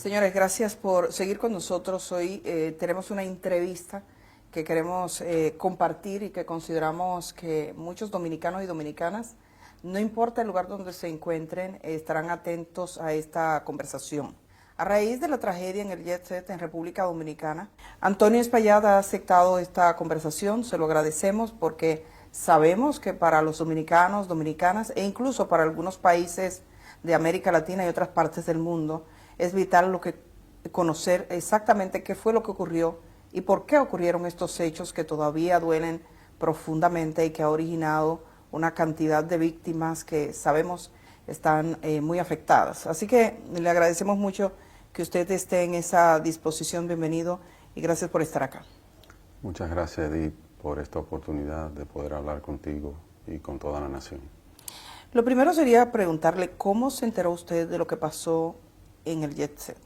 Señores, gracias por seguir con nosotros. Hoy tenemos una entrevista que queremos compartir y que consideramos que muchos dominicanos y dominicanas, no importa el lugar donde se encuentren, estarán atentos a esta conversación. A raíz de la tragedia en el Jet Set en República Dominicana, Antonio Espaillat ha aceptado esta conversación, se lo agradecemos porque sabemos que para los dominicanos, dominicanas e incluso para algunos países de América Latina y otras partes del mundo, es vital conocer exactamente qué fue lo que ocurrió y por qué ocurrieron estos hechos que todavía duelen profundamente y que ha originado una cantidad de víctimas que sabemos están muy afectadas. Así que le agradecemos mucho que usted esté en esa disposición. Bienvenido y gracias por estar acá. Muchas gracias, Edith, por esta oportunidad de poder hablar contigo y con toda la nación. Lo primero sería preguntarle cómo se enteró usted de lo que pasó en el Jet Set.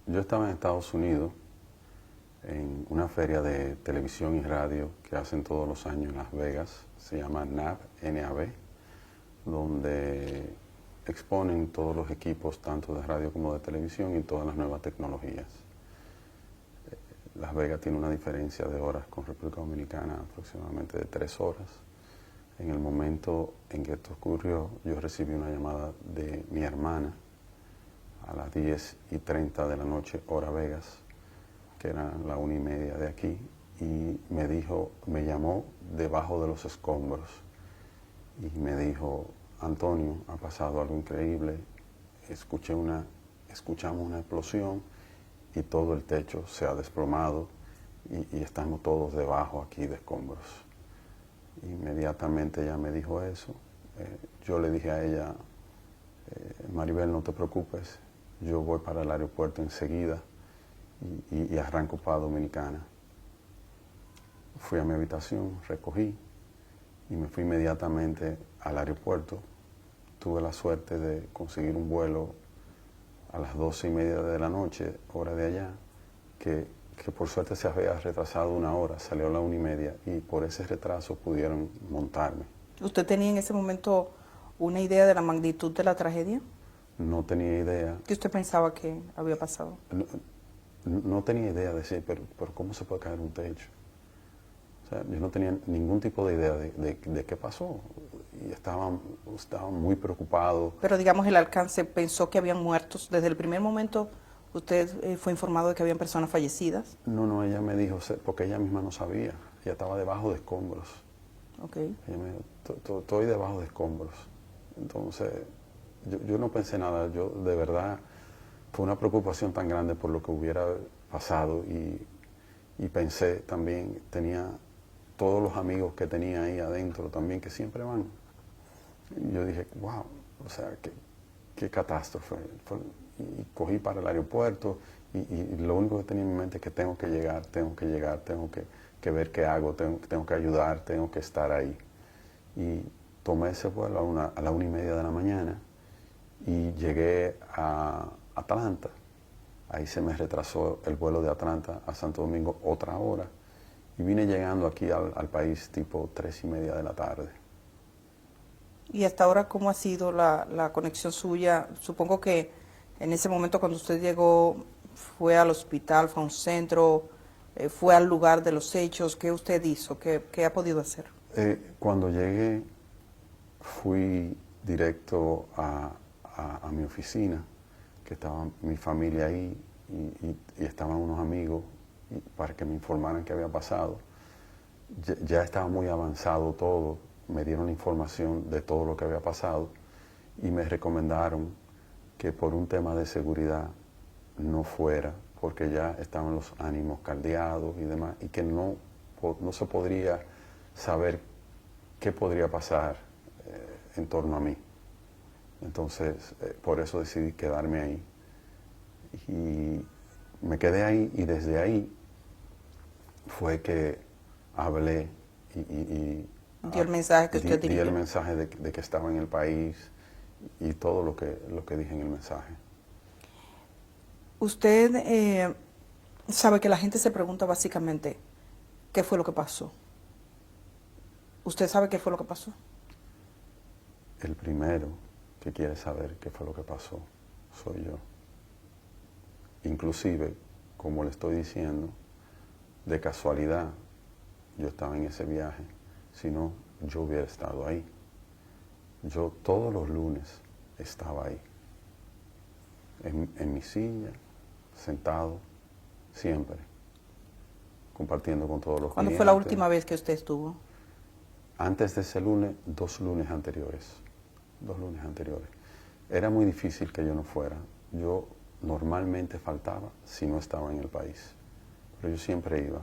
Yo estaba en Estados Unidos en una feria de televisión y radio que hacen todos los años en Las Vegas, se llama NAB, donde exponen todos los equipos, tanto de radio como de televisión, y todas las nuevas tecnologías. Las Vegas tiene una diferencia de horas con República Dominicana, aproximadamente de 3 horas. En el momento en que esto ocurrió, yo recibí una llamada de mi hermana a las 10:30 de la noche, hora Vegas, que era la 1:30 de aquí, y me llamó debajo de los escombros y me dijo: Antonio, ha pasado algo increíble, escuchamos una explosión y todo el techo se ha desplomado y estamos todos debajo aquí de escombros. Inmediatamente ella me dijo eso. Yo le dije a ella: Maribel, no te preocupes, yo voy para el aeropuerto enseguida y arranco para Dominicana. Fui a mi habitación, recogí y me fui inmediatamente al aeropuerto. Tuve la suerte de conseguir un vuelo a las 12:30 de la noche, hora de allá, que por suerte se había retrasado 1 hora, salió a la 1:30 y por ese retraso pudieron montarme. ¿Usted tenía en ese momento una idea de la magnitud de la tragedia? No tenía idea. ¿Qué usted pensaba que había pasado? No tenía idea de decir, pero ¿cómo se puede caer un techo? O sea, yo no tenía ningún tipo de idea de qué pasó y estaba muy preocupado. Pero digamos el alcance, ¿pensó que habían muertos? Desde el primer momento usted fue informado de que habían personas fallecidas. No, ella me dijo, porque ella misma no sabía, ella estaba debajo de escombros. Okay. Ella me dijo, estoy debajo de escombros. Entonces, yo no pensé nada, yo de verdad, fue una preocupación tan grande por lo que hubiera pasado y pensé también, tenía todos los amigos que tenía ahí adentro también, que siempre van. Y yo dije, wow, o sea, qué catástrofe. Y cogí para el aeropuerto y lo único que tenía en mi mente es que tengo que llegar, tengo que ver qué hago, tengo que ayudar, tengo que estar ahí. Y tomé ese vuelo a la 1:30 de la mañana y llegué a Atlanta. Ahí se me retrasó el vuelo de Atlanta a Santo Domingo otra hora y vine llegando aquí al país tipo 3:30 de la tarde. ¿Y hasta ahora cómo ha sido la conexión suya? Supongo que en ese momento cuando usted llegó fue al hospital, fue a un centro, fue al lugar de los hechos. ¿Qué usted hizo? ¿Qué ha podido hacer? Cuando llegué fui directo a mi oficina, que estaba mi familia ahí y estaban unos amigos para que me informaran qué había pasado. Ya estaba muy avanzado todo, me dieron la información de todo lo que había pasado y me recomendaron que por un tema de seguridad no fuera, porque ya estaban los ánimos caldeados y demás, y que no se podría saber qué podría pasar en torno a mí. Entonces, por eso decidí quedarme ahí. Y me quedé ahí y desde ahí fue que hablé y dio el mensaje que usted di dirigió. el mensaje de que estaba en el país y todo lo que dije en el mensaje. Usted sabe que la gente se pregunta básicamente qué fue lo que pasó. ¿Usted sabe qué fue lo que pasó? El primero que quiere saber qué fue lo que pasó soy yo. inclusive, como le estoy diciendo, de casualidad yo estaba en ese viaje, si no, yo hubiera estado ahí. Yo todos los lunes estaba ahí, en mi silla, sentado, siempre, compartiendo con todos los ¿Cuándo clientes. fue la última vez que usted estuvo? Antes de ese lunes, 2 lunes anteriores. 2 lunes anteriores. Era muy difícil que yo no fuera. Yo normalmente faltaba si no estaba en el país. Pero yo siempre iba.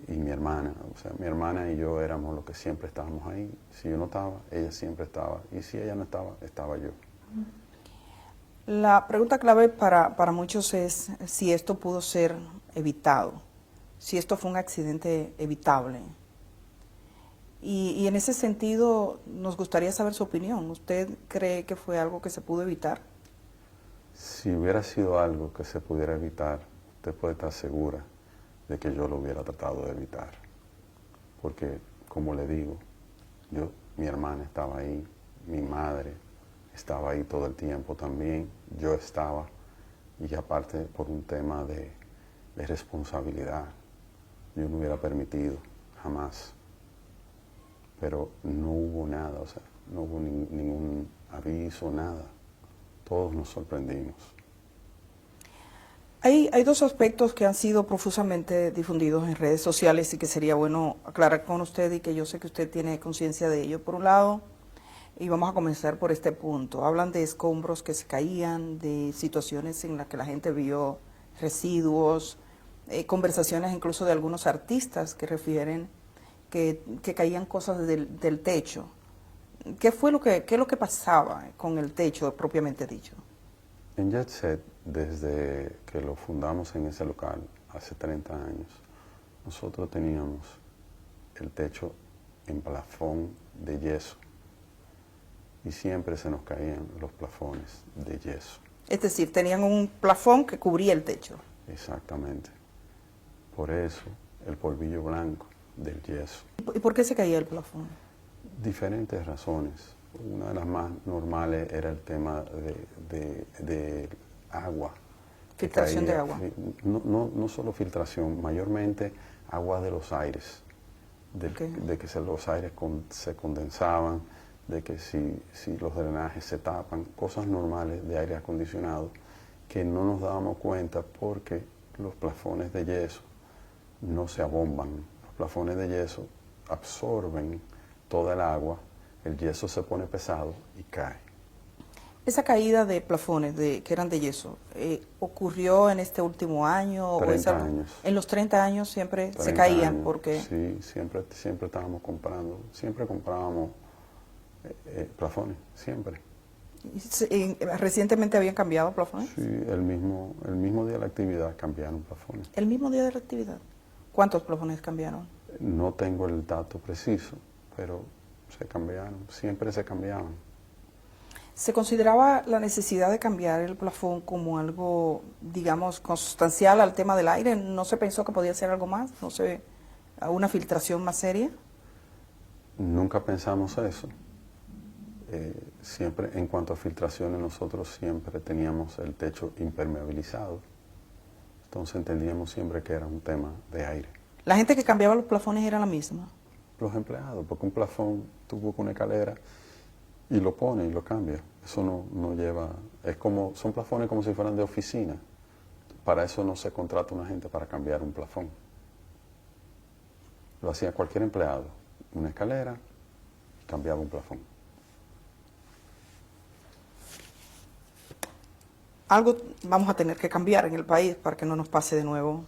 Y mi hermana, o sea, mi hermana y yo éramos los que siempre estábamos ahí. Si yo no estaba, ella siempre estaba. Y si ella no estaba, estaba yo. La pregunta clave para muchos es si esto pudo ser evitado, si esto fue un accidente evitable. Y en ese sentido nos gustaría saber su opinión. ¿Usted cree que fue algo que se pudo evitar? Si hubiera sido algo que se pudiera evitar, usted puede estar segura de que yo lo hubiera tratado de evitar. Porque, como le digo, mi hermana estaba ahí, mi madre estaba ahí todo el tiempo también, yo estaba, y aparte por un tema de responsabilidad, yo no hubiera permitido, jamás. Pero no hubo nada, o sea, no hubo ningún aviso, nada. Todos nos sorprendimos. Hay 2 aspectos que han sido profusamente difundidos en redes sociales y que sería bueno aclarar con usted y que yo sé que usted tiene conciencia de ello. Por un lado, y vamos a comenzar por este punto, hablan de escombros que se caían, de situaciones en las que la gente vio residuos, conversaciones incluso de algunos artistas que refieren que caían cosas del techo. ¿Qué es lo que pasaba con el techo propiamente dicho? En Jet Set, desde que lo fundamos en ese local, hace 30 años, nosotros teníamos el techo en plafón de yeso y siempre se nos caían los plafones de yeso. Es decir, tenían un plafón que cubría el techo. Exactamente. Por eso, el polvillo blanco del yeso. ¿Y por qué se caía el plafón? Diferentes razones. Una de las más normales era el tema de agua. Filtración de agua. No solo filtración, mayormente agua de los aires. De que los aires se condensaban, de que si los drenajes se tapan, cosas normales de aire acondicionado que no nos dábamos cuenta porque los plafones de yeso no se abomban. Los plafones de yeso absorben toda el agua, el yeso se pone pesado y cae. Esa caída de plafones que eran de yeso, ¿ocurrió en este último año? 30 años. En los 30 años siempre se 30 caían, años, porque... Sí, siempre estábamos comprando, siempre comprábamos plafones, siempre. ¿Recientemente habían cambiado plafones? Sí, el mismo día de la actividad cambiaron plafones. ¿El mismo día de la actividad? ¿Cuántos plafones cambiaron? No tengo el dato preciso, pero se cambiaron, siempre se cambiaban. ¿Se consideraba la necesidad de cambiar el plafón como algo, digamos, consustancial al tema del aire? ¿No se pensó que podía ser algo más? ¿No se una filtración más seria? Nunca pensamos eso. Siempre, en cuanto a filtraciones, nosotros siempre teníamos el techo impermeabilizado. Entonces entendíamos siempre que era un tema de aire. ¿La gente que cambiaba los plafones era la misma? Los empleados, porque un plafón, tú buscas una escalera y lo pone y lo cambia. Eso no lleva, son plafones como si fueran de oficina. Para eso no se contrata una gente para cambiar un plafón. Lo hacía cualquier empleado, una escalera, cambiaba un plafón. Algo vamos a tener que cambiar en el país para que no nos pase de nuevo.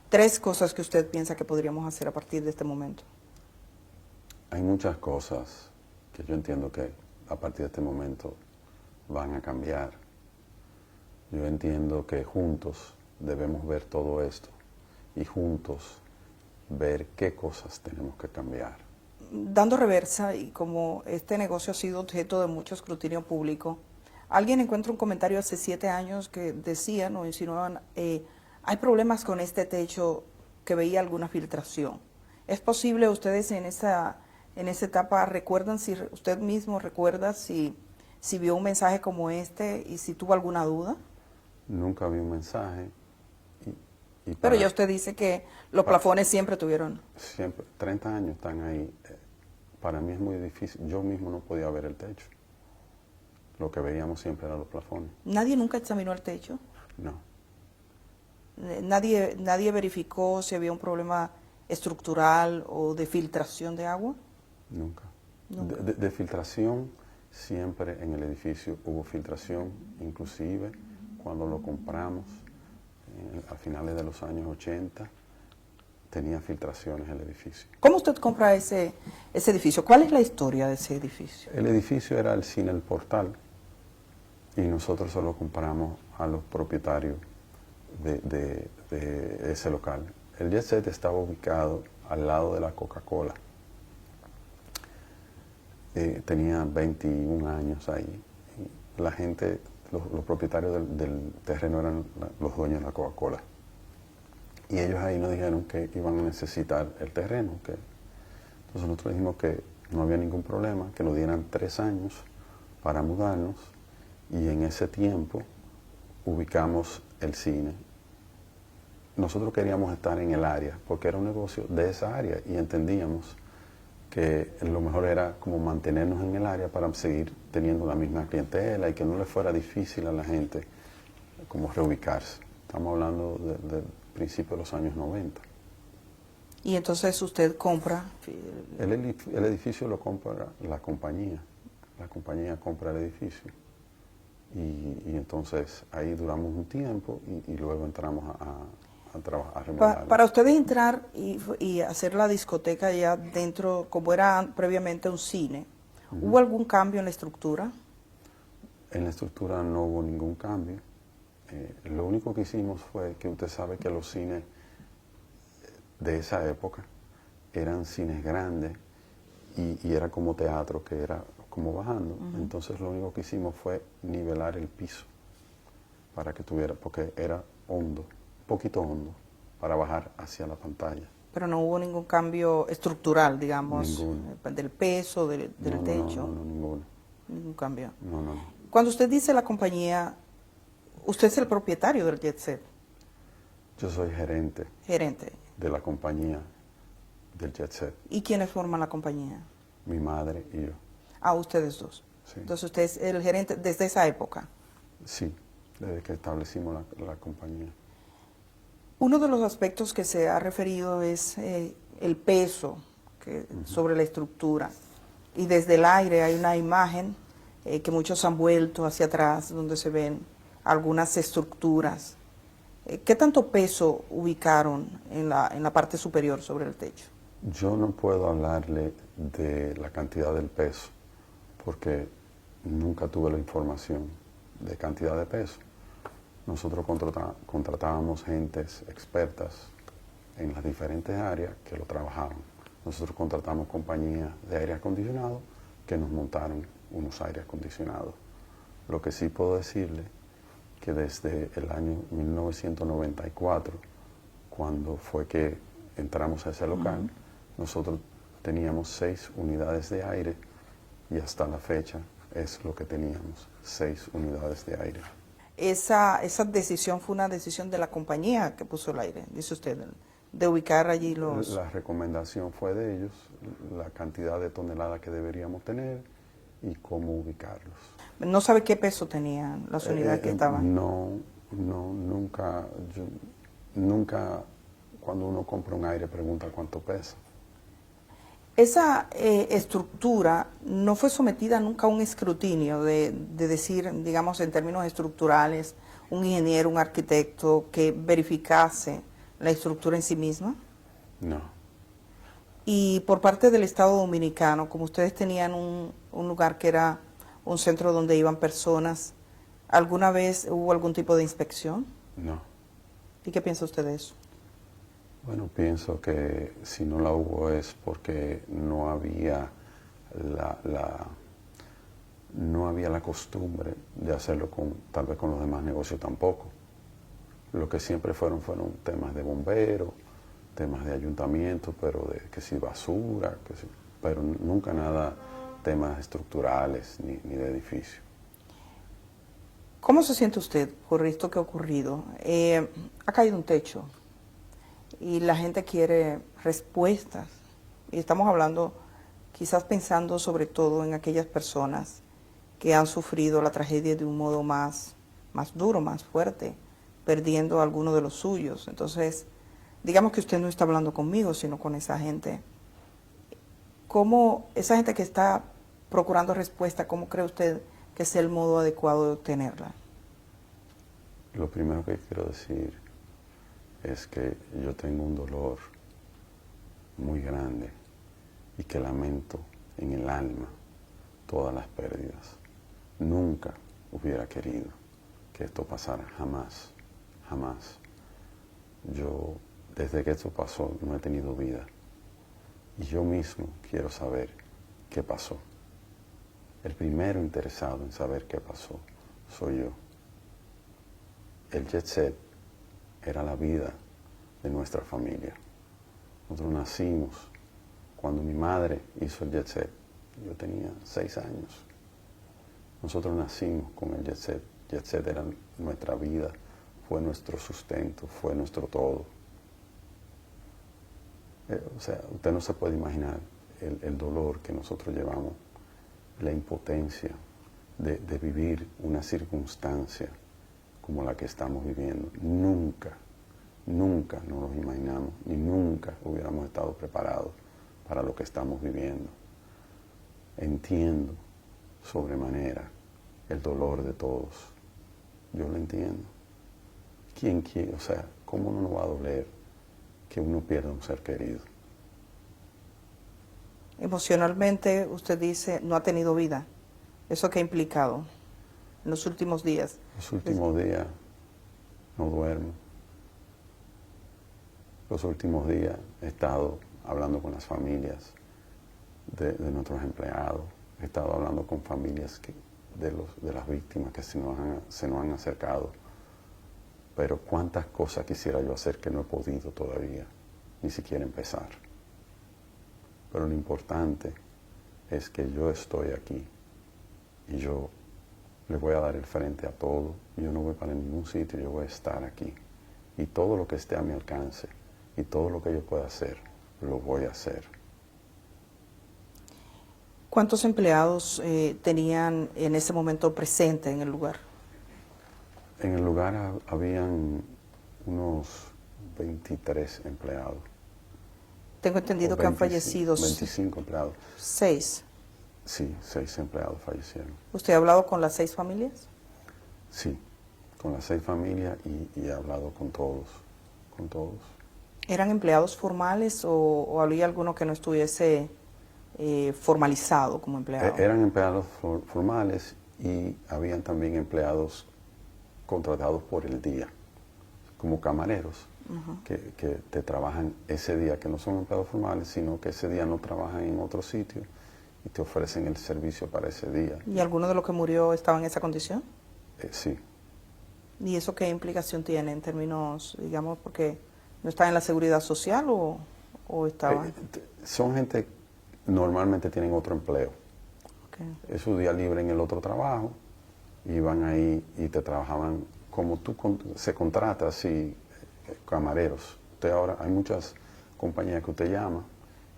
3 cosas que usted piensa que podríamos hacer a partir de este momento. Hay muchas cosas que yo entiendo que a partir de este momento van a cambiar. Yo entiendo que juntos debemos ver todo esto y juntos ver qué cosas tenemos que cambiar. Dando reversa, y como este negocio ha sido objeto de mucho escrutinio público, alguien encuentra un comentario hace 7 años que decían o insinuaban, hay problemas con este techo, que veía alguna filtración. ¿Es posible ustedes en esa etapa recuerdan, si usted mismo recuerda si vio un mensaje como este y si tuvo alguna duda? nunca vi un mensaje. Y Pero ya usted dice que los plafones siempre tuvieron. Siempre, 30 años están ahí. Para mí es muy difícil. Yo mismo no podía ver el techo. Lo que veíamos siempre eran los plafones. ¿Nadie nunca examinó el techo? No, ¿Nadie verificó si había un problema estructural o de filtración de agua? nunca. Nunca. De filtración, siempre en el edificio hubo filtración, inclusive cuando lo compramos a finales de los años 80, tenía filtraciones el edificio. ¿Cómo usted compra ese edificio? ¿Cuál es la historia de ese edificio? El edificio era el cine El Portal y nosotros solo compramos a los propietarios de ese local. El Jet Set estaba ubicado al lado de la Coca-Cola. Tenía 21 años ahí. Y la gente, los propietarios del terreno eran los dueños de la Coca-Cola. Y ellos ahí nos dijeron que iban a necesitar el terreno. Entonces nosotros dijimos que no había ningún problema, que nos dieran 3 años para mudarnos. Y en ese tiempo ubicamos el cine. Nosotros queríamos estar en el área, porque era un negocio de esa área y entendíamos que lo mejor era como mantenernos en el área para seguir teniendo la misma clientela y que no le fuera difícil a la gente como reubicarse. Estamos hablando del principio de los años 90. Y entonces usted compra. El edificio lo compra la compañía compra el edificio. Y entonces ahí duramos un tiempo y luego entramos a trabajar, a remodelar. Para ustedes entrar y hacer la discoteca ya dentro, como era previamente un cine, ¿hubo algún cambio en la estructura? En la estructura no hubo ningún cambio. Lo único que hicimos fue que usted sabe que los cines de esa época eran cines grandes y era como teatro, que era como bajando. Entonces lo único que hicimos fue nivelar el piso para que tuviera, porque era hondo, un poquito hondo, para bajar hacia la pantalla. Pero no hubo ningún cambio estructural, digamos, Ninguno. del peso, del techo. No, ninguno. Ningún cambio. No. Cuando usted dice la compañía, usted es el propietario del Jet Set, Yo soy gerente gerente. de la compañía del Jet Set. ¿Y quiénes forman la compañía? Mi madre y yo. Ah, ustedes dos. Sí. Entonces usted es el gerente desde esa época. Sí, desde que establecimos la compañía. Uno de los aspectos que se ha referido es el peso sobre la estructura. Y desde el aire hay una imagen que muchos han vuelto hacia atrás, donde se ven algunas estructuras. ¿Qué tanto peso ubicaron en la parte superior sobre el techo? Yo no puedo hablarle de la cantidad del peso, porque nunca tuve la información de cantidad de peso. Nosotros contratábamos gentes expertas en las diferentes áreas que lo trabajaban. Nosotros contratamos compañías de aire acondicionado que nos montaron unos aires acondicionados. Lo que sí puedo decirle que desde el año 1994, cuando fue que entramos a ese local, nosotros teníamos 6 unidades de aire y hasta la fecha es lo que teníamos, 6 unidades de aire. Esa decisión fue una decisión de la compañía que puso el aire, dice usted, de ubicar allí los... La recomendación fue de ellos, la cantidad de toneladas que deberíamos tener y cómo ubicarlos. ¿No sabe qué peso tenían las unidades que estaban? Nunca cuando uno compra un aire pregunta cuánto pesa. Esa estructura no fue sometida nunca a un escrutinio de decir, digamos, en términos estructurales, un ingeniero, un arquitecto que verificase la estructura en sí misma. No. Y por parte del Estado Dominicano, como ustedes tenían un lugar que era un centro donde iban personas, ¿alguna vez hubo algún tipo de inspección? No. ¿Y qué piensa usted de eso? Bueno, pienso que si no la hubo es porque no había la costumbre de hacerlo tal vez con los demás negocios tampoco. Lo que siempre fueron temas de bomberos, temas de ayuntamiento, pero que si basura, pero nunca nada temas estructurales ni de edificio. ¿Cómo se siente usted por esto que ha ocurrido? Ha caído un techo y la gente quiere respuestas. Y estamos hablando, quizás pensando sobre todo en aquellas personas que han sufrido la tragedia de un modo más duro, más fuerte, perdiendo a alguno de los suyos. Entonces, digamos que usted no está hablando conmigo, sino con esa gente. ¿Cómo esa gente que está procurando respuesta, cómo cree usted que es el modo adecuado de obtenerla? Lo primero que quiero decir es que yo tengo un dolor muy grande y que lamento en el alma todas las pérdidas. Nunca hubiera querido que esto pasara, jamás, jamás. Yo, desde que esto pasó, no he tenido vida. Y yo mismo quiero saber qué pasó. El primero interesado en saber qué pasó soy yo. El jet set era la vida de nuestra familia. Nosotros nacimos cuando mi madre hizo el jet set. Yo tenía 6 años. Nosotros nacimos con el jet set. Jet set era nuestra vida, fue nuestro sustento, fue nuestro todo. O sea, usted no se puede imaginar el dolor que nosotros llevamos, la impotencia de vivir una circunstancia como la que estamos viviendo. Nunca, nunca nos lo imaginamos, ni nunca hubiéramos estado preparados para lo que estamos viviendo. Entiendo sobremanera el dolor de todos. Yo lo entiendo. ¿Quién quiere? O sea, ¿cómo no nos va a doler que uno pierda un ser querido? Emocionalmente, usted dice, no ha tenido vida. ¿Eso qué ha implicado en los últimos días? Los últimos días no duermo. Los últimos días he estado hablando con las familias de nuestros empleados. He estado hablando con familias de las víctimas que se nos han acercado. Pero cuántas cosas quisiera yo hacer que no he podido todavía, ni siquiera empezar. Pero lo importante es que yo estoy aquí y yo le voy a dar el frente a todo. Yo no voy para ningún sitio, yo voy a estar aquí. Y todo lo que esté a mi alcance y todo lo que yo pueda hacer, lo voy a hacer. ¿Cuántos empleados tenían en ese momento presente en el lugar? En el lugar habían unos 23 empleados. Tengo entendido que han fallecido 25 empleados. 6. Sí, 6 empleados fallecieron. ¿Usted ha hablado con las 6 familias? Sí, con las 6 familias y he hablado con todos, con todos. ¿Eran empleados formales o había alguno que no estuviese formalizado como empleado? Eran empleados formales y habían también empleados contratados por el día, como camareros, que te trabajan ese día, que no son empleados formales, sino que ese día no trabajan en otro sitio y te ofrecen el servicio para ese día. ¿Y alguno de los que murió estaba en esa condición? Sí. ¿Y eso qué implicación tiene en términos, digamos, porque no está en la seguridad social o estaba? Son gente que normalmente tienen otro empleo. Okay. Es su día libre en el otro trabajo, iban ahí y te trabajaban como tú se contrata así, camareros. Usted ahora, hay muchas compañías que usted llama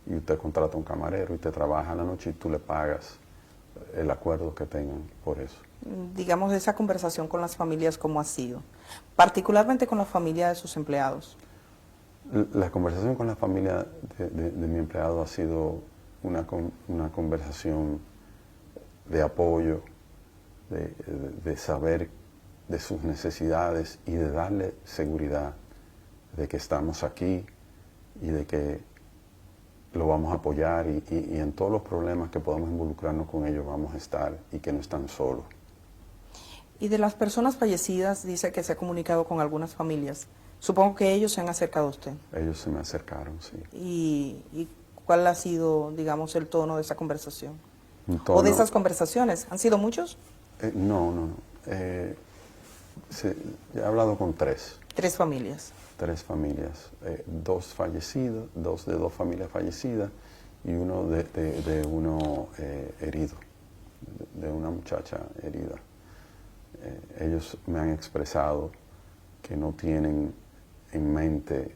y usted contrata un camarero y te trabaja a la noche y tú le pagas el acuerdo que tengan por eso. Digamos, esa conversación con las familias, ¿cómo ha sido? Particularmente con la familia de sus empleados. La conversación con la familia de mi empleado ha sido una conversación de apoyo, de saber de sus necesidades y de darle seguridad de que estamos aquí y de que lo vamos a apoyar y en todos los problemas que podamos involucrarnos con ellos vamos a estar y que no están solos. Y de las personas fallecidas, dice que se ha comunicado con algunas familias. Supongo que ellos se han acercado a usted. Ellos se me acercaron, sí. ¿Y cuál ha sido, digamos, el tono de esa conversación? ¿O de esas conversaciones? ¿Han sido muchos? No. He hablado con 3. 3 familias. 3 familias. 2 fallecidos, 2 de 2 familias fallecidas y uno de uno herido, de una muchacha herida. Ellos me han expresado que no tienen en mente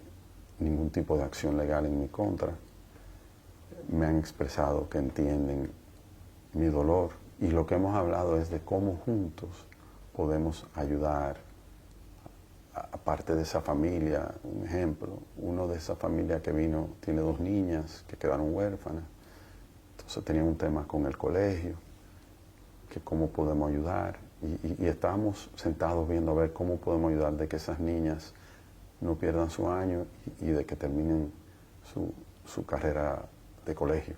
ningún tipo de acción legal en mi contra. Me han expresado que entienden mi dolor y lo que hemos hablado es de cómo juntos podemos ayudar a parte de esa familia. Un ejemplo, uno de esa familia que vino tiene 2 niñas que quedaron huérfanas, entonces tenían un tema con el colegio, que cómo podemos ayudar, y estábamos sentados viendo a ver cómo podemos ayudar de que esas niñas no pierdan su año y de que terminen su carrera de colegio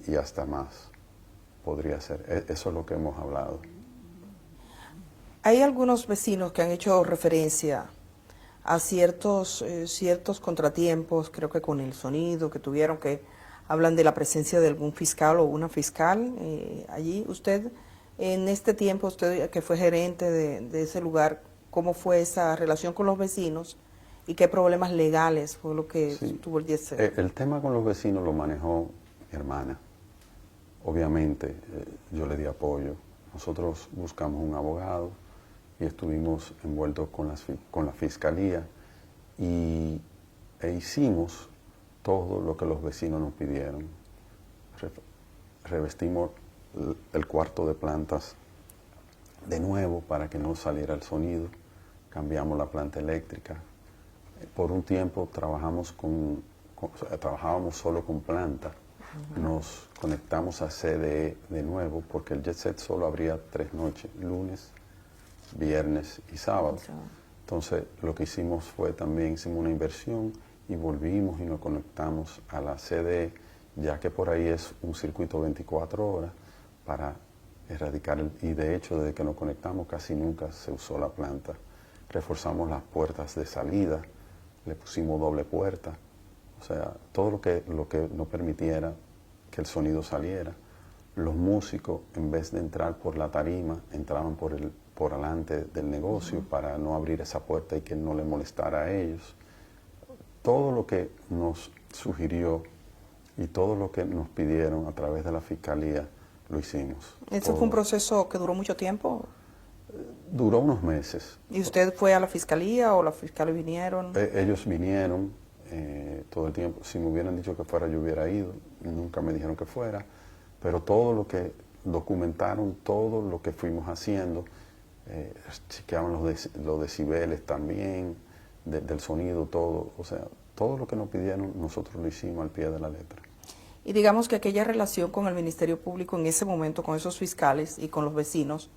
y hasta más podría ser. Eso es lo que hemos hablado. Hay algunos vecinos que han hecho referencia a ciertos contratiempos, creo que con el sonido que tuvieron, que hablan de la presencia de algún fiscal o una fiscal allí. Usted, en este tiempo, usted que fue gerente de ese lugar, ¿cómo fue esa relación con los vecinos y qué problemas legales fue lo que tuvo el Jet Set? El tema con los vecinos lo manejó mi hermana. Obviamente, yo le di apoyo. Nosotros buscamos un abogado y estuvimos envueltos con la fiscalía e hicimos todo lo que los vecinos nos pidieron. Revestimos el cuarto de plantas de nuevo para que no saliera el sonido. Cambiamos la planta eléctrica. Por un tiempo trabajábamos solo con planta. Nos conectamos a CDE de nuevo porque el Jet Set solo abría 3 noches, lunes, viernes y sábado. Entonces lo que hicimos fue también hicimos una inversión y volvimos y nos conectamos a la CDE, ya que por ahí es un circuito 24 horas para erradicar y de hecho desde que nos conectamos casi nunca se usó la planta. Reforzamos las puertas de salida, le pusimos doble puerta, o sea, todo lo que no permitiera que el sonido saliera. Los músicos, en vez de entrar por la tarima, entraban por delante del negocio para no abrir esa puerta y que no le molestara a ellos. Todo lo que nos sugirió y todo lo que nos pidieron a través de la fiscalía, lo hicimos. ¿Eso fue un proceso que duró mucho tiempo? Duró unos meses. ¿Y usted fue a la fiscalía o los fiscales vinieron? Ellos vinieron todo el tiempo. Si me hubieran dicho que fuera, yo hubiera ido. Nunca me dijeron que fuera. Pero todo lo que documentaron, todo lo que fuimos haciendo, chequeaban los decibeles también, del sonido, todo. O sea, todo lo que nos pidieron, nosotros lo hicimos al pie de la letra. Y digamos que aquella relación con el Ministerio Público en ese momento, con esos fiscales y con los vecinos,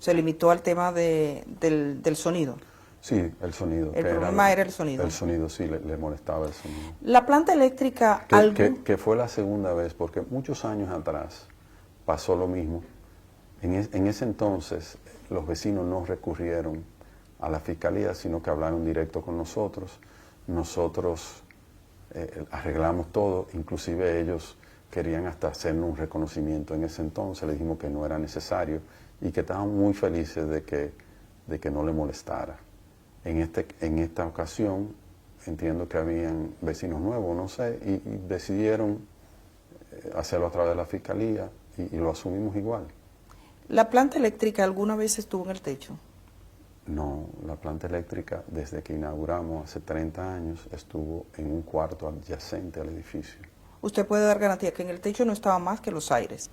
se limitó al tema del sonido. Sí, el sonido. El problema era el sonido. El sonido, sí, le molestaba el sonido. La planta eléctrica... Que fue la segunda vez, porque muchos años atrás pasó lo mismo. En ese entonces los vecinos no recurrieron a la fiscalía, sino que hablaron directo con nosotros. Nosotros arreglamos todo, inclusive ellos querían hasta hacernos un reconocimiento en ese entonces. Le dijimos que no era necesario y que estaban muy felices de que no le molestara. En esta ocasión entiendo que habían vecinos nuevos, no sé, y decidieron hacerlo a través de la fiscalía y lo asumimos igual. ¿La planta eléctrica alguna vez estuvo en el techo? No, la planta eléctrica desde que inauguramos hace 30 años estuvo en un cuarto adyacente al edificio. Usted puede dar garantía que en el techo no estaba más que los aires.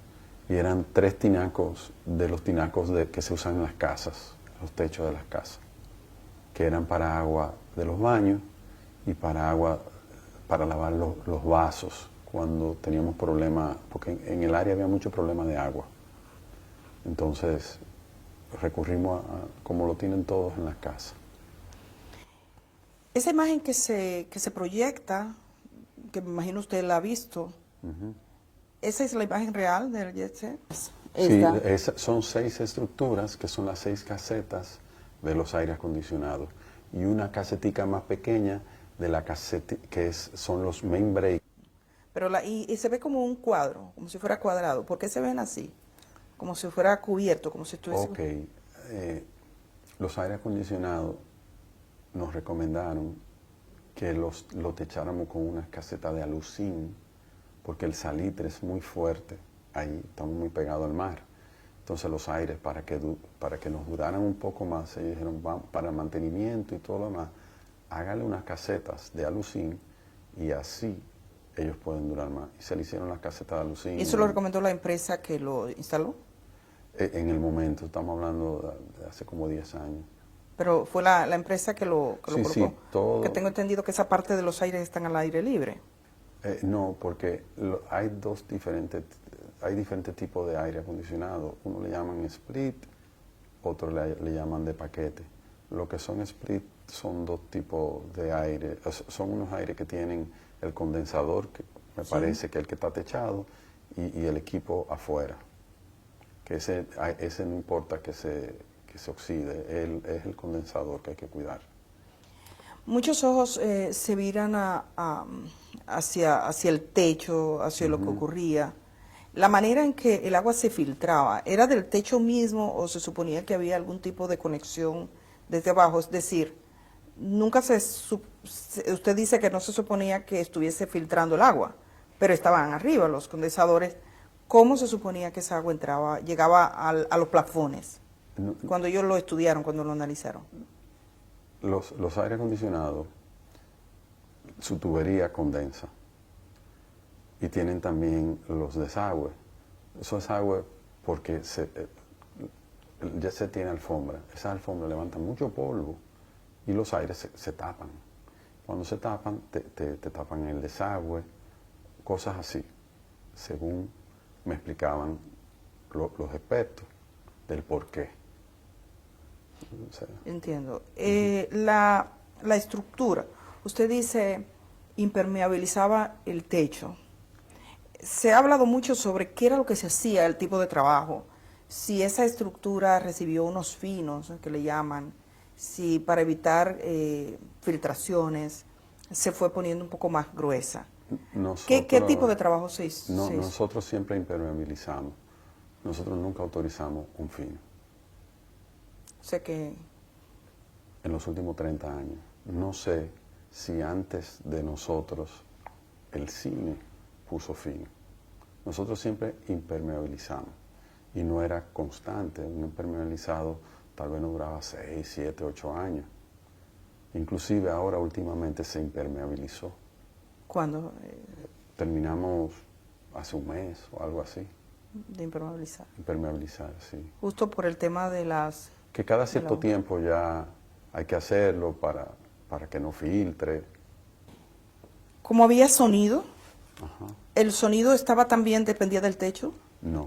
Y eran 3 tinacos de los tinacos que se usan en las casas, los techos de las casas, que eran para agua de los baños y para agua para lavar los vasos cuando teníamos problemas, porque en el área había mucho problema de agua. Entonces recurrimos a como lo tienen todos en las casas. Esa imagen que se proyecta, que me imagino usted la ha visto, ¿esa es la imagen real del Jet Set? Sí, son 6 estructuras que son las 6 casetas de los aires acondicionados y una casetica más pequeña de la caseta son los main break. Pero y se ve como un cuadro, como si fuera cuadrado. ¿Por qué se ven así? Como si fuera cubierto, como si estuviese... Ok. Los aires acondicionados nos recomendaron que lo techáramos con una caseta de aluzinc porque el salitre es muy fuerte, ahí estamos muy pegados al mar Entonces los aires, para que nos duraran un poco más, ellos dijeron, para el mantenimiento y todo lo demás, hágale unas casetas de alucín y así ellos pueden durar más. Y se le hicieron las casetas de alucín. ¿Y eso lo recomendó la empresa que lo instaló? En el momento, estamos hablando de hace como 10 años. Pero fue la empresa que lo Sí, colocó. sí, todo. Que tengo entendido que esa parte de los aires están al aire libre. No, porque hay diferentes tipos de aire acondicionado. Uno le llaman split, otro le llaman de paquete. Lo que son split son dos tipos de aire. Son unos aires que tienen el condensador, que me parece que es el que está techado, y el equipo afuera. Que ese no importa que se oxide, es el condensador que hay que cuidar. Muchos ojos se viran hacia el techo, hacia lo que ocurría. La manera en que el agua se filtraba, ¿era del techo mismo o se suponía que había algún tipo de conexión desde abajo? Es decir, nunca usted dice que no se suponía que estuviese filtrando el agua, pero estaban arriba los condensadores. ¿Cómo se suponía que esa agua llegaba a los plafones? Cuando ellos lo estudiaron, cuando lo analizaron. Los aire acondicionados, su tubería condensa y tienen también los desagües. Esos desagües, porque ya se tiene alfombra, esas alfombras levantan mucho polvo y los aires se tapan. Cuando se tapan, te tapan el desagüe, cosas así, según me explicaban los expertos del por qué. O sea, entiendo. La estructura, usted dice impermeabilizaba el techo. Se ha hablado mucho sobre qué era lo que se hacía, el tipo de trabajo, si esa estructura recibió unos finos, que le llaman, si para evitar filtraciones se fue poniendo un poco más gruesa. ¿Qué tipo de trabajo se hizo? Nosotros siempre impermeabilizamos. Nosotros nunca autorizamos un fino. Sé que... En los últimos 30 años. No sé si antes de nosotros el cine puso fino. Nosotros siempre impermeabilizamos y no era constante. Un impermeabilizado tal vez no duraba 6, 7, 8 años. Inclusive ahora últimamente se impermeabilizó. ¿Cuándo? Terminamos hace un mes o algo así. De impermeabilizar. Impermeabilizar, sí. Justo por el tema de las... Que cada cierto tiempo ya hay que hacerlo para que no filtre. ¿Cómo había sonido? Ajá. ¿El sonido dependía del techo? No.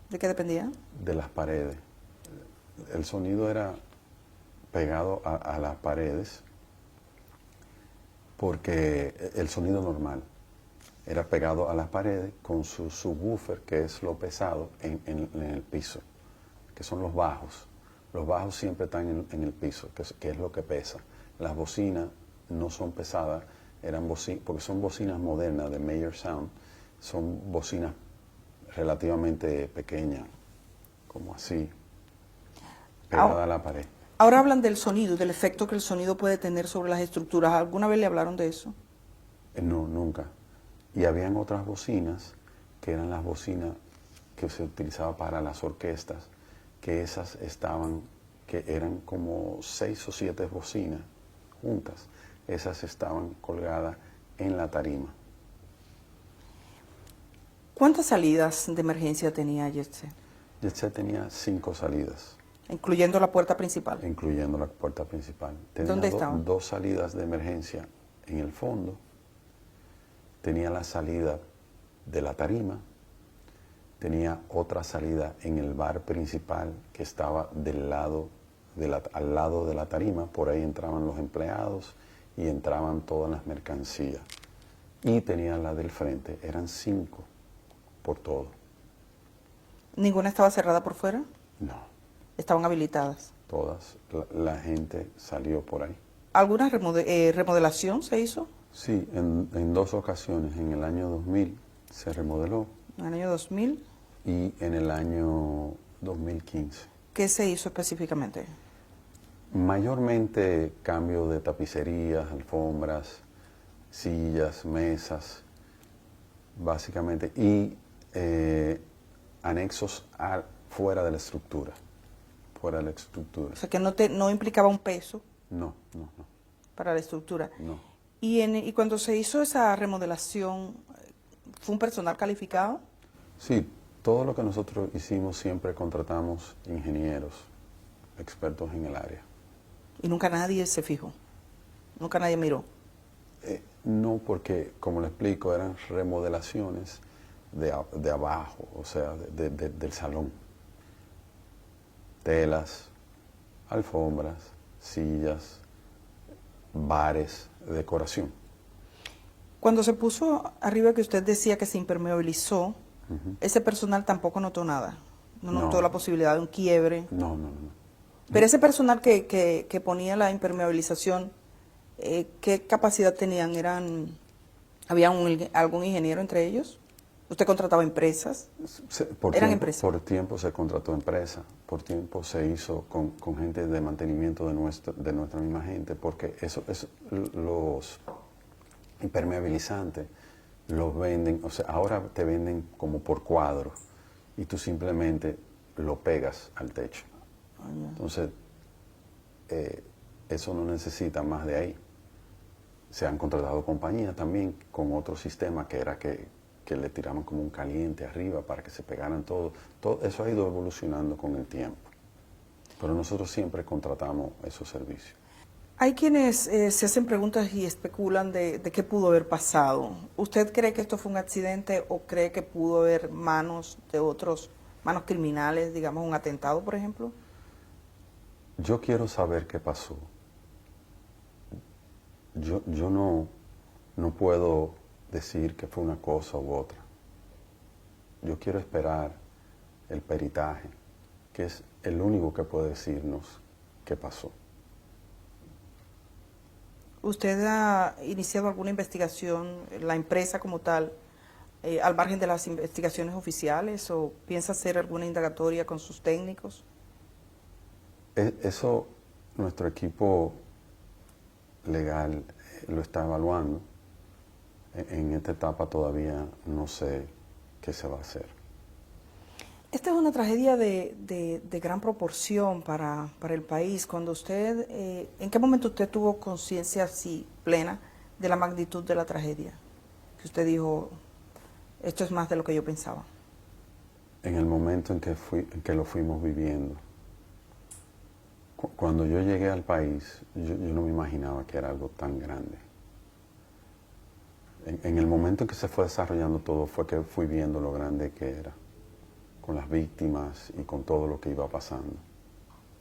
¿De qué dependía? De las paredes. El sonido era pegado a las paredes porque el sonido normal era pegado a las paredes con su subwoofer, que es lo pesado, en el piso, que son los bajos. Los bajos siempre están en el piso, que es lo que pesa. Las bocinas no son pesadas, porque son bocinas modernas de Mayer Sound, son bocinas relativamente pequeñas, como así, pegadas a la pared. Ahora hablan del sonido, del efecto que el sonido puede tener sobre las estructuras. ¿Alguna vez le hablaron de eso? No, nunca. Y habían otras bocinas, que eran las bocinas que se utilizaban para las orquestas, que esas que eran como 6 o 7 bocinas juntas. Esas estaban colgadas en la tarima. ¿Cuántas salidas de emergencia tenía Jetset? Jetset tenía 5 salidas. Incluyendo la puerta principal. Incluyendo la puerta principal. Tenía ¿Dónde estaban? 2 salidas de emergencia en el fondo. Tenía la salida de la tarima. Tenía otra salida en el bar principal que estaba al lado de la tarima. Por ahí entraban los empleados y entraban todas las mercancías. Y tenía la del frente. Eran 5 por todo. ¿Ninguna estaba cerrada por fuera? No. Estaban habilitadas. Todas. La gente salió por ahí. ¿Alguna remodelación se hizo? Sí, en 2 ocasiones. En el año 2000 se remodeló. En el año 2000. Y en el año 2015. ¿Qué se hizo específicamente? Mayormente cambio de tapicerías, alfombras, sillas, mesas, básicamente, y anexos fuera de la estructura, fuera de la estructura. O sea, que no implicaba un peso No, para la estructura. no. Y cuando se hizo esa remodelación, ¿fue un personal calificado? Sí, todo lo que nosotros hicimos siempre contratamos ingenieros, expertos en el área. Y nunca nadie se fijó, nunca nadie miró. No, porque, como le explico, eran remodelaciones de abajo, o sea, del salón. Telas, alfombras, sillas, bares, decoración. Cuando se puso arriba que usted decía que se impermeabilizó, ese personal tampoco notó nada. No notó No. la posibilidad de un quiebre. No. Pero ese personal que ponía la impermeabilización, ¿qué capacidad tenían? ¿Había algún ingeniero entre ellos? ¿Usted contrataba empresas? ¿Eran empresas? Por tiempo se contrató empresa, por tiempo se hizo con gente de mantenimiento de nuestra misma gente, porque los impermeabilizantes los venden, o sea, ahora te venden como por cuadro y tú simplemente lo pegas al techo. Entonces, eso no necesita más de ahí. Se han contratado compañías también con otro sistema que era que le tiraban como un caliente arriba para que se pegaran todo. Todo eso ha ido evolucionando con el tiempo. Pero nosotros siempre contratamos esos servicios. Hay quienes se hacen preguntas y especulan de qué pudo haber pasado. ¿Usted cree que esto fue un accidente o cree que pudo haber manos criminales, digamos un atentado, por ejemplo? Yo quiero saber qué pasó. Yo no puedo decir que fue una cosa u otra. Yo quiero esperar el peritaje, que es el único que puede decirnos qué pasó. ¿Usted ha iniciado alguna investigación, la empresa como tal, al margen de las investigaciones oficiales, o piensa hacer alguna indagatoria con sus técnicos? Eso nuestro equipo legal lo está evaluando. En esta etapa todavía no sé qué se va a hacer. Esta es una tragedia de gran proporción para el país. Cuando usted, ¿en qué momento usted tuvo conciencia así plena de la magnitud de la tragedia? Que usted dijo, esto es más de lo que yo pensaba. En el momento en que lo fuimos viviendo. Cuando yo llegué al país, yo no me imaginaba que era algo tan grande. En el momento en que se fue desarrollando todo fue que fui viendo lo grande que era, con las víctimas y con todo lo que iba pasando.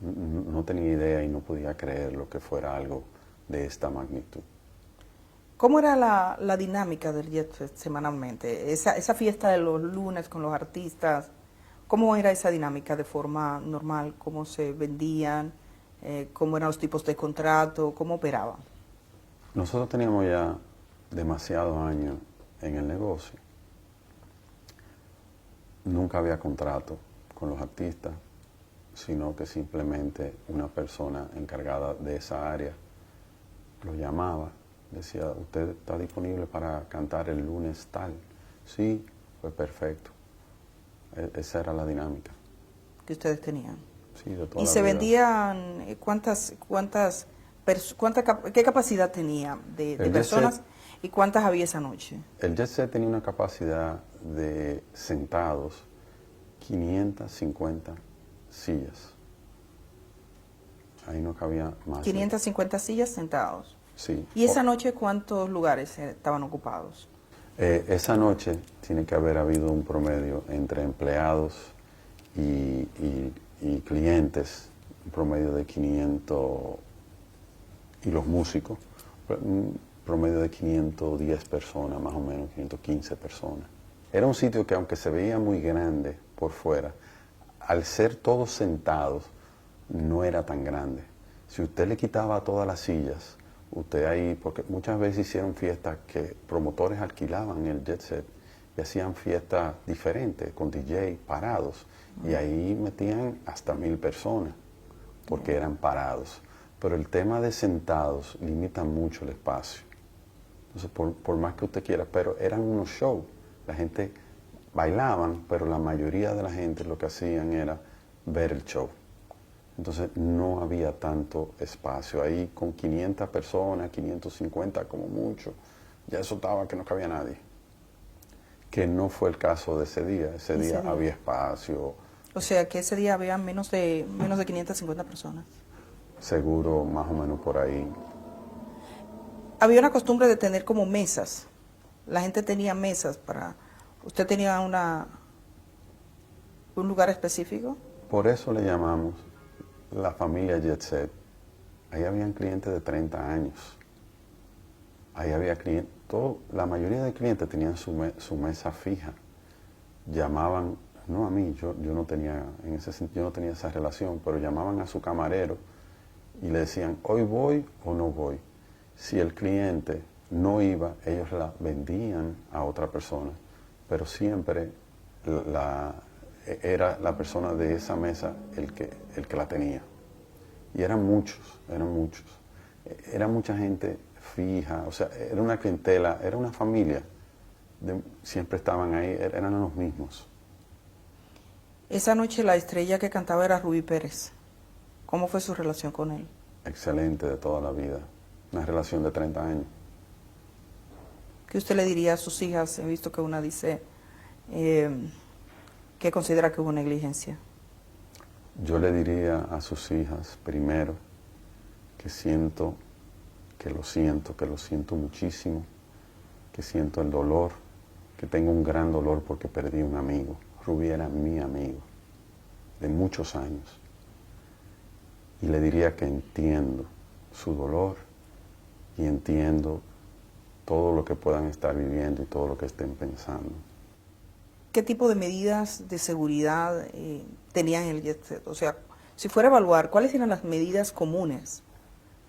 No tenía idea y no podía creer lo que fuera algo de esta magnitud. ¿Cómo era la dinámica del Jet Set semanalmente? Esa fiesta de los lunes con los artistas, ¿cómo era esa dinámica de forma normal? ¿Cómo se vendían? ¿Cómo eran los tipos de contrato? ¿Cómo operaban? Nosotros teníamos ya demasiados años en el negocio. Nunca había contrato con los artistas, sino que simplemente una persona encargada de esa área lo llamaba, decía, ¿usted está disponible para cantar el lunes tal? Sí, pues perfecto. Esa era la dinámica. Que ustedes tenían. Sí, de toda ¿Y la se vida. vendían qué capacidad tenía de personas y cuántas había esa noche? El Jet Set tenía una capacidad de sentados 550 sillas. Ahí no cabía más. 550 sillas sentados. Sí. ¿Y esa noche cuántos lugares estaban ocupados? Esa noche tiene que haber habido un promedio entre empleados y clientes, un promedio de 500, y los músicos, un promedio de 510 personas, más o menos 515 personas. Era un sitio que, aunque se veía muy grande por fuera, al ser todos sentados, no era tan grande. Si usted le quitaba todas las sillas, usted ahí, porque muchas veces hicieron fiestas que promotores alquilaban el Jet Set y hacían fiestas diferentes, con DJ parados, y ahí metían hasta 1000 personas, porque eran parados. Pero el tema de sentados limita mucho el espacio. Entonces, por más que usted quiera, pero eran unos shows. La gente bailaban, pero la mayoría de la gente lo que hacían era ver el show. Entonces no había tanto espacio. Ahí con 500 personas, 550 como mucho, ya eso estaba que no cabía nadie. Que no fue el caso de ese día. Ese día había espacio. O sea, que ese día había menos de 550 personas. Seguro, más o menos por ahí. Había una costumbre de tener como mesas. La gente tenía mesas para... ¿Usted tenía un lugar específico? Por eso le llamamos la familia Jet Set. Ahí habían clientes de 30 años. Ahí había clientes, la mayoría de clientes tenían su mesa fija. Llamaban, no a mí, yo no tenía, en ese sentido, yo no tenía esa relación, pero llamaban a su camarero y le decían, hoy voy o no voy. Si el cliente no iba, ellos la vendían a otra persona, pero siempre era la persona de esa mesa el que la tenía. Y eran muchos. Era mucha gente fija, o sea, era una clientela, era una familia. Siempre estaban ahí, eran los mismos. Esa noche la estrella que cantaba era Rubí Pérez. ¿Cómo fue su relación con él? Excelente, de toda la vida. Una relación de 30 años. ¿Qué usted le diría a sus hijas? He visto que una dice que considera que hubo negligencia. Yo le diría a sus hijas, primero, que lo siento muchísimo, que siento el dolor, que tengo un gran dolor porque perdí un amigo. Rubí era mi amigo, de muchos años. Y le diría que entiendo su dolor y entiendo todo lo que puedan estar viviendo y todo lo que estén pensando. ¿Qué tipo de medidas de seguridad tenían en el Jet Set? O sea, si fuera a evaluar, ¿cuáles eran las medidas comunes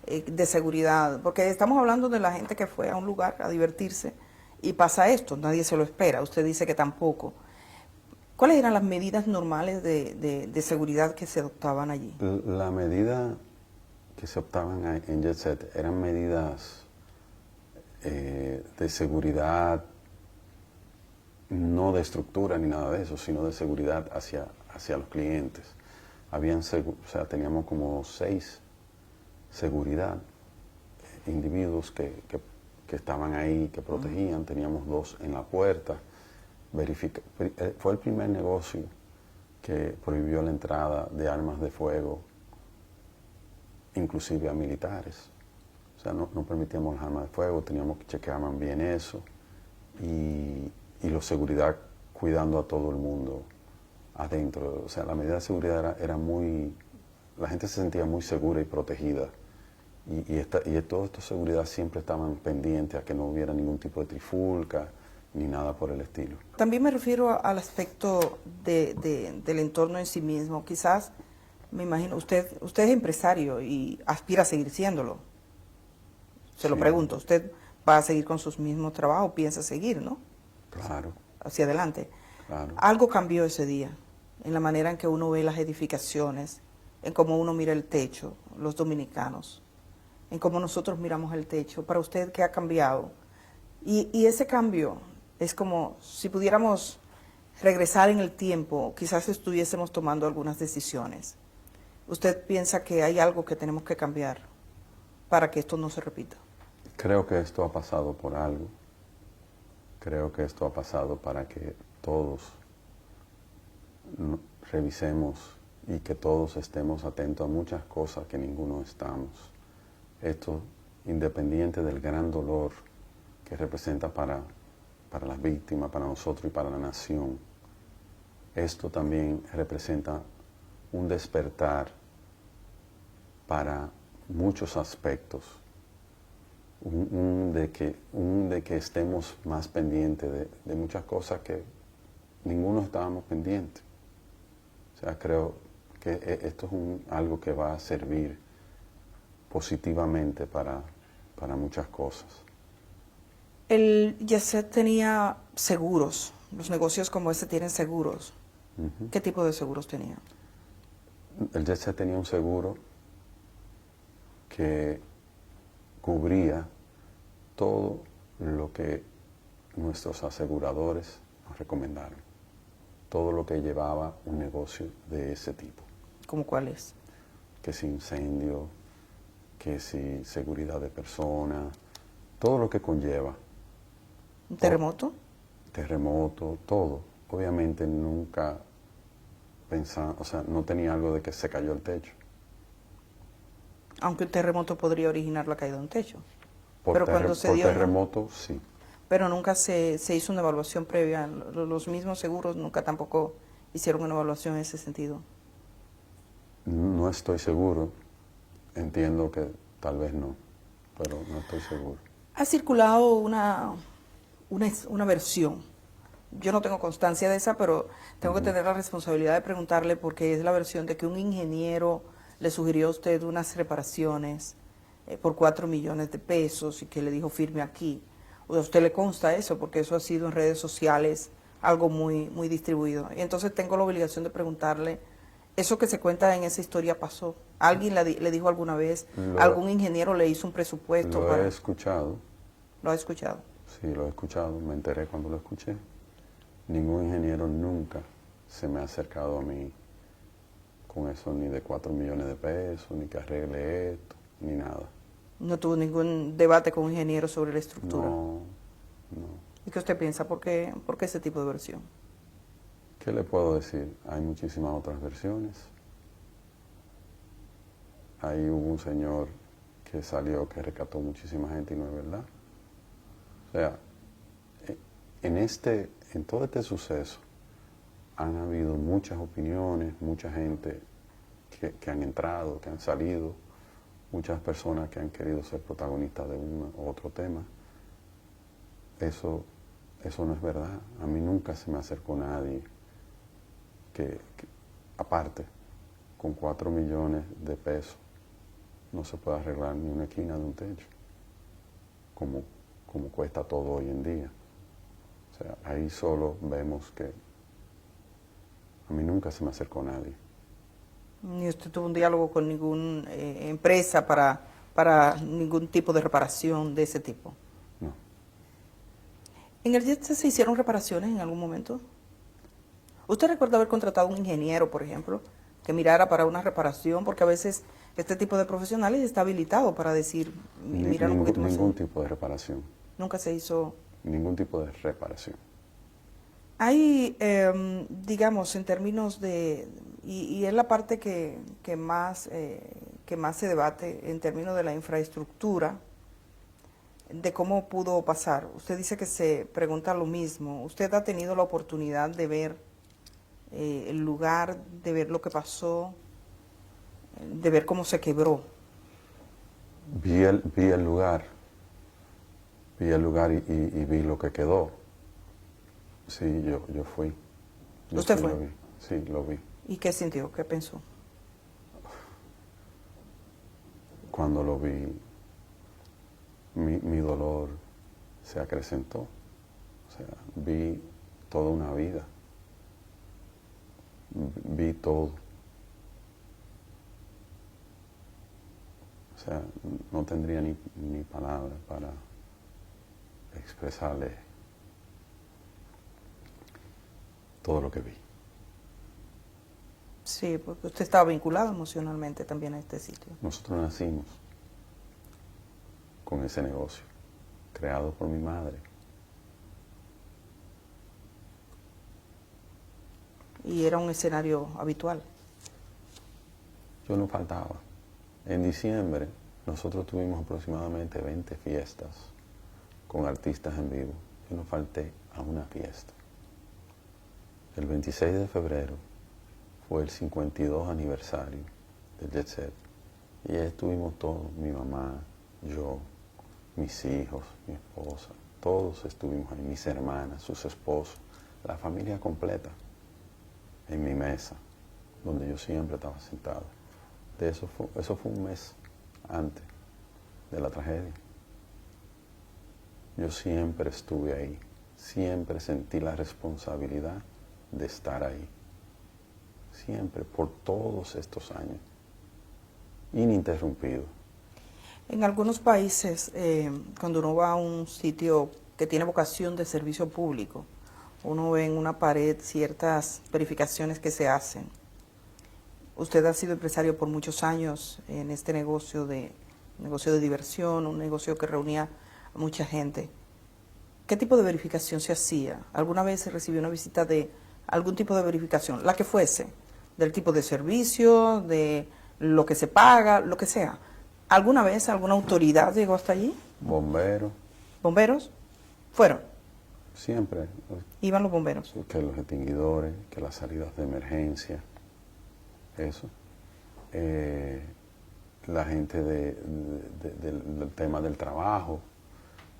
de seguridad? Porque estamos hablando de la gente que fue a un lugar a divertirse y pasa esto, nadie se lo espera, usted dice que tampoco. ¿Cuáles eran las medidas normales de seguridad que se adoptaban allí? La medida que se optaban en Jet Set eran medidas de seguridad, no de estructura ni nada de eso, sino de seguridad hacia los clientes. Teníamos como 6 seguridad, individuos que estaban ahí, que protegían, teníamos 2 en la puerta. Fue el primer negocio que prohibió la entrada de armas de fuego, inclusive a militares. O sea, no permitíamos las armas de fuego, teníamos que chequear bien eso. Y la seguridad cuidando a todo el mundo adentro. O sea, la medida de seguridad era muy... La gente se sentía muy segura y protegida. Y toda esta seguridad siempre estaban pendientes a que no hubiera ningún tipo de trifulca ni nada por el estilo. También me refiero al aspecto del entorno en sí mismo. Quizás, me imagino, usted es empresario y aspira a seguir siéndolo. Se lo pregunto, ¿usted va a seguir con sus mismos trabajos? ¿Piensa seguir, no? Claro. Hacia adelante. Claro. Algo cambió ese día, en la manera en que uno ve las edificaciones, en cómo uno mira el techo, los dominicanos, en cómo nosotros miramos el techo. Para usted, ¿qué ha cambiado? Y ese cambio es como si pudiéramos regresar en el tiempo, quizás estuviésemos tomando algunas decisiones. ¿Usted piensa que hay algo que tenemos que cambiar para que esto no se repita? Creo que esto ha pasado por algo. Creo que esto ha pasado para que todos revisemos y que todos estemos atentos a muchas cosas que ninguno estamos. Esto independiente del gran dolor que representa para las víctimas, para nosotros y para la nación. Esto también representa un despertar para muchos aspectos, de que estemos más pendientes de muchas cosas que ninguno estábamos pendientes. O sea, creo que esto es algo que va a servir positivamente para muchas cosas. El Jet Set tenía seguros, los negocios como este tienen seguros. ¿Qué tipo de seguros tenía? El Jet Set tenía un seguro que cubría todo lo que nuestros aseguradores nos recomendaron. todo lo que llevaba un negocio de ese tipo. ¿Cómo cuál es? Que si incendio, que si seguridad de personas, todo lo que conlleva. ¿Un terremoto? Terremoto, todo. Obviamente nunca pensaba, o sea, no tenía algo de que se cayó el techo. Aunque un terremoto podría originar la caída de un techo. Por, Pero cuando se por dio, ¿no? terremoto, sí. Pero nunca se hizo una evaluación previa. Los mismos seguros nunca tampoco hicieron una evaluación en ese sentido. No estoy seguro. Entiendo que tal vez no, pero no estoy seguro. Ha circulado una versión. Yo no tengo constancia de esa, pero tengo que tener la responsabilidad de preguntarle porque es la versión de que un ingeniero le sugirió a usted unas reparaciones por 4 millones de pesos y que le dijo firme aquí. O sea, a usted le consta eso porque eso ha sido en redes sociales algo muy distribuido. Y entonces tengo la obligación de preguntarle, ¿eso que se cuenta en esa historia pasó? ¿Alguien le dijo alguna vez? ¿Algún ingeniero le hizo un presupuesto? Lo he escuchado. ¿Lo ha escuchado? Sí, lo he escuchado. Me enteré cuando lo escuché. Ningún ingeniero nunca se me ha acercado a mí con eso, ni de 4 millones de pesos, ni que arregle esto, ni nada. No tuvo ningún debate con un ingeniero sobre la estructura. No, no. ¿Y qué usted piensa? ¿Por qué ese tipo de versión? ¿Qué le puedo decir? Hay muchísimas otras versiones. Ahí hubo un señor que salió, que rescató muchísima gente y no es verdad. O sea, en todo este suceso han habido muchas opiniones, mucha gente que han entrado, que han salido, muchas personas que han querido ser protagonistas de uno u otro tema. Eso no es verdad. A mí nunca se me acercó nadie que aparte, con 4 millones de pesos no se puede arreglar ni una esquina de un techo, como cuesta todo hoy en día. O sea, ahí solo vemos que a mí nunca se me acercó nadie. ¿Ni usted tuvo un diálogo con ninguna empresa para ningún tipo de reparación de ese tipo? No. ¿En el JET se hicieron reparaciones en algún momento? ¿Usted recuerda haber contratado a un ingeniero, por ejemplo, que mirara para una reparación? Porque a veces este tipo de profesionales está habilitado para decir, mirar un poquito más. Ningún tipo de reparación. Nunca se hizo. Ningún tipo de reparación. Hay, digamos, en términos de, y es la parte que más se debate en términos de la infraestructura, de cómo pudo pasar. Usted dice que se pregunta lo mismo. ¿Usted ha tenido la oportunidad de ver el lugar, de ver lo que pasó, de ver cómo se quebró? Vi el lugar y vi lo que quedó. Sí, yo fui. ¿Usted sí fue? Lo vi. Sí, lo vi. ¿Y qué sintió? ¿Qué pensó? Cuando lo vi, mi dolor se acrecentó. O sea, vi toda una vida. Vi todo. O sea, no tendría ni palabras para expresarle todo lo que vi. Sí, porque usted estaba vinculado emocionalmente también a este sitio. Nosotros nacimos con ese negocio, creado por mi madre. Y era un escenario habitual. Yo no faltaba. En diciembre nosotros tuvimos aproximadamente 20 fiestas con artistas en vivo. Yo no falté a una fiesta. El 26 de febrero fue el 52 aniversario del Jet Set. Y ahí estuvimos todos, mi mamá, yo, mis hijos, mi esposa, todos estuvimos ahí, mis hermanas, sus esposos, la familia completa, en mi mesa, donde yo siempre estaba sentado. Eso fue un mes antes de la tragedia. Yo siempre estuve ahí, siempre sentí la responsabilidad de estar ahí. Siempre, por todos estos años, ininterrumpido. En algunos países, cuando uno va a un sitio que tiene vocación de servicio público, uno ve en una pared ciertas verificaciones que se hacen. Usted ha sido empresario por muchos años en este negocio de diversión, un negocio que reunía a mucha gente. ¿Qué tipo de verificación se hacía? ¿Alguna vez se recibió una visita de algún tipo de verificación? La que fuese, del tipo de servicio, de lo que se paga, lo que sea. ¿Alguna vez alguna autoridad llegó hasta allí? Bomberos, ¿Bomberos? ¿Fueron? siempre, ¿Iban los bomberos? que los extinguidores, que las salidas de emergencia, eso. La gente del tema del trabajo,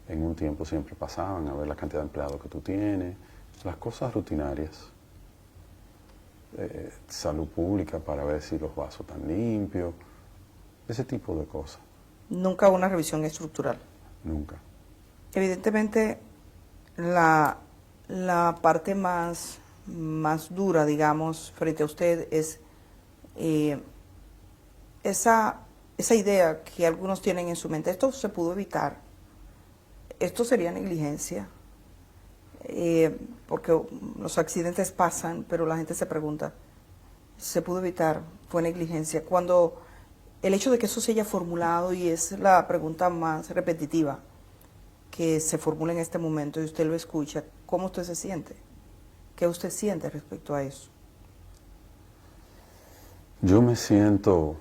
en un tiempo siempre pasaban a ver la cantidad de empleados que tú tienes, las cosas rutinarias. Salud pública para ver si los vasos están limpios, ese tipo de cosas. Nunca una revisión estructural. Nunca. Evidentemente, la parte más dura, digamos, frente a usted es esa idea que algunos tienen en su mente. Esto se pudo evitar. Esto sería negligencia. Porque los accidentes pasan, pero la gente se pregunta, ¿se pudo evitar? ¿Fue negligencia? Cuando el hecho de que eso se haya formulado, y es la pregunta más repetitiva que se formula en este momento y usted lo escucha, ¿cómo usted se siente? ¿Qué usted siente respecto a eso? Yo me siento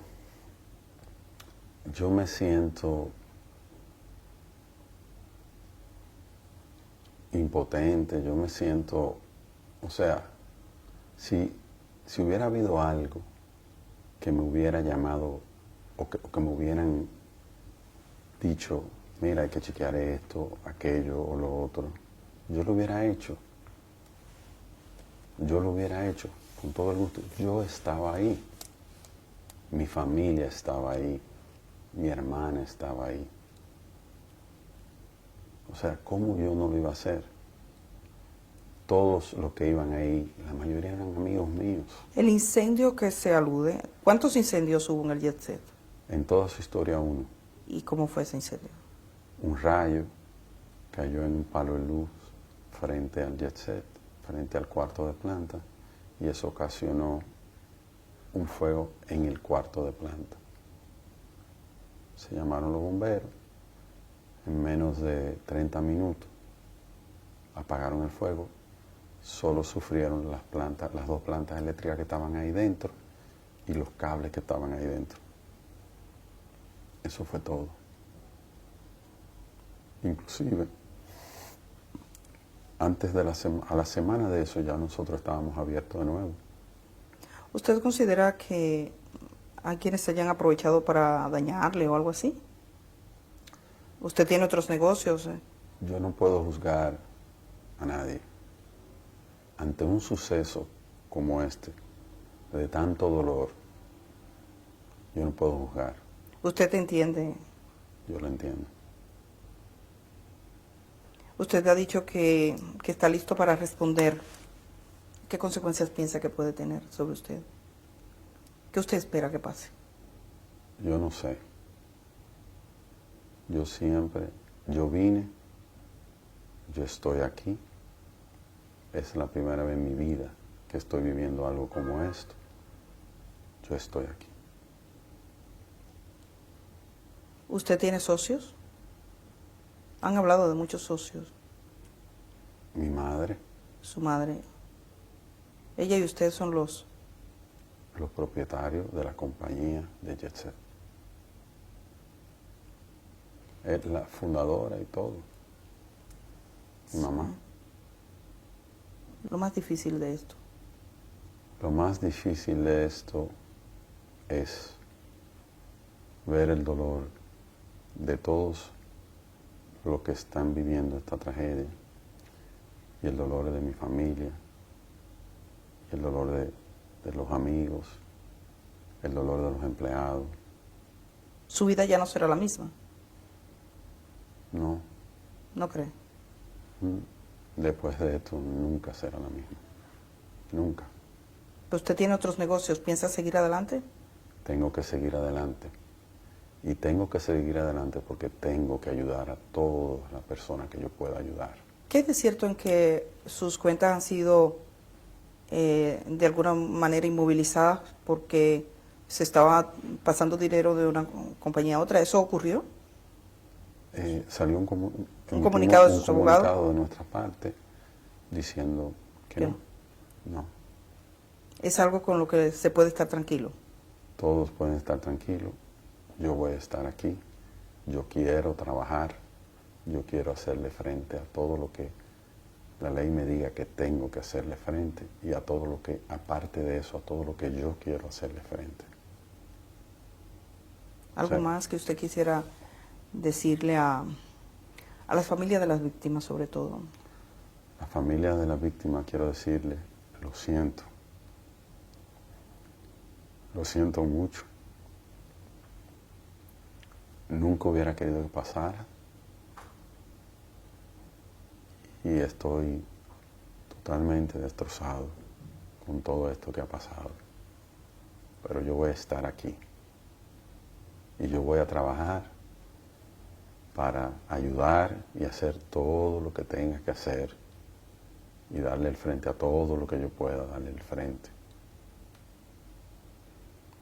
impotente, yo me siento, o sea, si hubiera habido algo que me hubiera llamado o que me hubieran dicho, mira, hay que chequear esto, aquello o lo otro, yo lo hubiera hecho. Yo lo hubiera hecho con todo el gusto. Yo estaba ahí. Mi familia estaba ahí. Mi hermana estaba ahí. O sea, ¿cómo yo no lo iba a hacer? Todos los que iban ahí, la mayoría eran amigos míos. El incendio que se alude, ¿cuántos incendios hubo en el Jet Set? En toda su historia uno. ¿Y cómo fue ese incendio? Un rayo cayó en un palo de luz frente al Jet Set, frente al cuarto de planta, y eso ocasionó un fuego en el cuarto de planta. Se llamaron los bomberos, en menos de 30 minutos apagaron el fuego, solo sufrieron las dos plantas eléctricas que estaban ahí dentro y los cables que estaban ahí dentro. Eso fue todo. Inclusive, antes de a la semana de eso ya nosotros estábamos abiertos de nuevo. ¿Usted considera que hay quienes se hayan aprovechado para dañarle o algo así? ¿Usted tiene otros negocios? Yo no puedo juzgar a nadie. Ante un suceso como este, de tanto dolor, yo no puedo juzgar. ¿Usted entiende? Yo lo entiendo. Usted ha dicho que está listo para responder. ¿Qué consecuencias piensa que puede tener sobre usted? ¿Qué usted espera que pase? Yo no sé. Yo vine, yo estoy aquí. Es la primera vez en mi vida que estoy viviendo algo como esto. Yo estoy aquí. ¿Usted tiene socios? Han hablado de muchos socios. Mi madre, Su madre. Ella y usted son los propietarios de la compañía de Jet Set. Es la fundadora y todo. Mi mamá. Lo más difícil de esto. Lo más difícil de esto es ver el dolor de todos los que están viviendo esta tragedia y el dolor de mi familia, y el dolor de los amigos, el dolor de los empleados. Su vida ya no será la misma. No, ¿No cree? después de esto nunca será la misma. Nunca. ¿Usted tiene otros negocios? ¿Piensa seguir adelante? Tengo que seguir adelante. Y tengo que seguir adelante porque tengo que ayudar a todas las personas que yo pueda ayudar. ¿Qué es de cierto en que sus cuentas han sido de alguna manera inmovilizadas porque se estaba pasando dinero de una compañía a otra? ¿Eso ocurrió? Salió un comunicado de sus abogados. comunicado de nuestra parte diciendo que no. No. ¿Es algo con lo que se puede estar tranquilo? Todos pueden estar tranquilos. Yo voy a estar aquí. Yo quiero trabajar. Yo quiero hacerle frente a todo lo que la ley me diga que tengo que hacerle frente y a todo lo que, aparte de eso, a todo lo que yo quiero hacerle frente. ¿Algo más que usted quisiera decirle a las familias de las víctimas, sobre todo? La familia de las víctimas, quiero decirle, lo siento. Lo siento mucho. Nunca hubiera querido que pasara. Y estoy totalmente destrozado con todo esto que ha pasado. Pero yo voy a estar aquí. Y yo voy a trabajar para ayudar y hacer todo lo que tenga que hacer y darle el frente a todo lo que yo pueda darle el frente.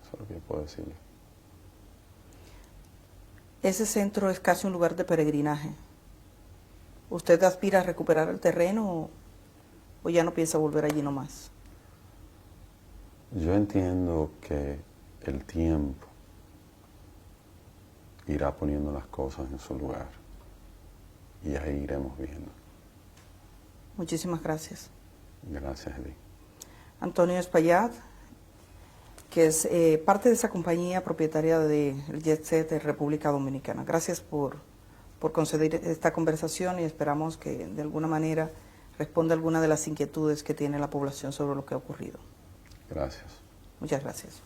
Eso es lo que yo puedo decirle. Ese centro es casi un lugar de peregrinaje. ¿Usted aspira a recuperar el terreno o ya no piensa volver allí nomás? Yo entiendo que el tiempo irá poniendo las cosas en su lugar y ahí iremos viendo. Muchísimas gracias. Gracias, Edith. Antonio Espaillat, que es parte de esa compañía propietaria del Jet Set de República Dominicana. Gracias por conceder esta conversación y esperamos que de alguna manera responda a alguna de las inquietudes que tiene la población sobre lo que ha ocurrido. Gracias. Muchas gracias.